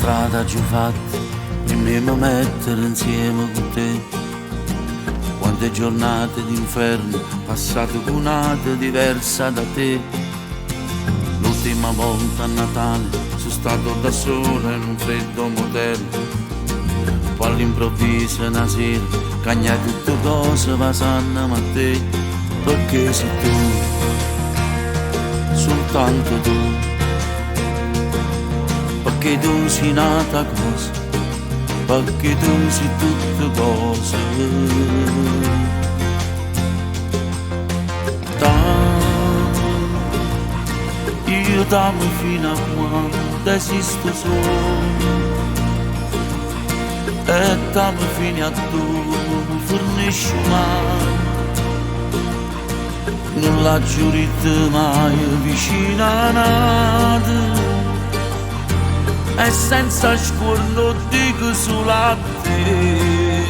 strada già fatta e mi mettere insieme con te. Quante giornate d'inferno passate con un'altra diversa da te. L'ultima volta a Natale sono stato da solo in un freddo motel. Poi all'improvviso una sera cagna tutte cose passano a te. Perché sei tu, soltanto tu. Perché tu sei nata cosa, perché tu sei tutte cose. Io t'amo fino a quando esisto solo, e t'amo fino a tu fornisci mai. Non la giurite mai vicina a nata, e senza scorno dico solo a te.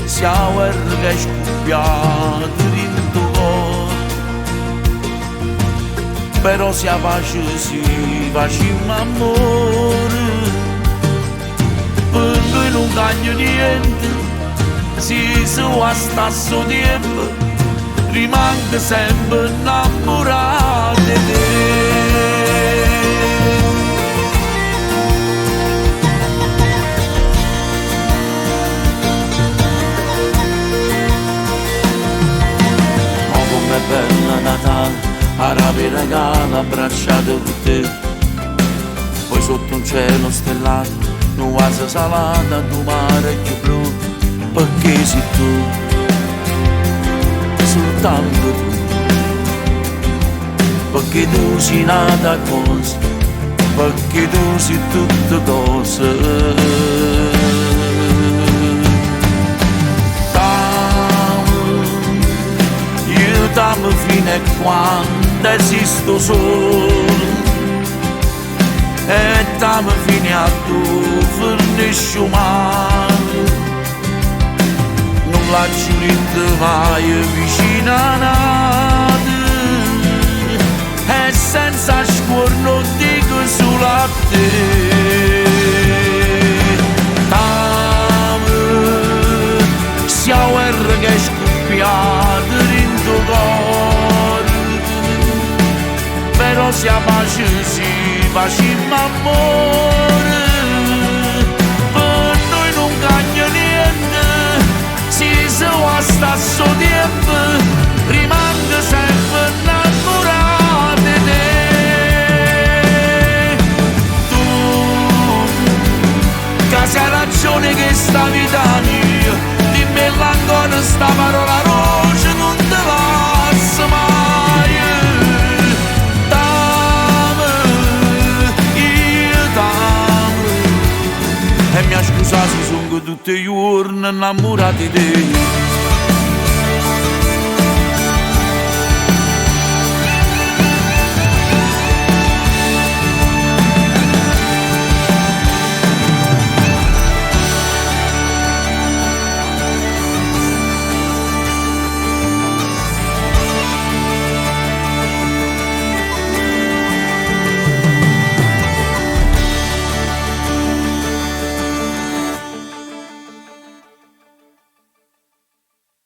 Sia guerra che è scoppiata in tuo cuore, però sia pace sì, facciamo amore. Per noi non cambia niente, si a stesso tempo, rimango sempre innamorato di te. È bella Natale, arabi regala abbracciato con te. Poi sotto un cielo stellato, nuvosa salata, tu mare più blu. Perché sei tu, soltanto tu. Perché tu sei nata cosa, perché tu sei tutte cose. T'amo fino a quando esisto solo, e t'amo fino a tu fornisci mai. Non la giurite mai vicina a nata, e senza scorno dico solo a te. T'amo sia guerra che è scoppiata in tuo cuore, però sia pace sì, facciamo amore. Per noi non cambia niente, si a stesso tempo, rimango sempre innamorato di te. Tu, che sei ragione che sta vita mia, dimmi ancora sta parola roce, non te passa mai. T'amo, io t'amo, e mi ha scusato se sono tutti i giorni innamorato di te.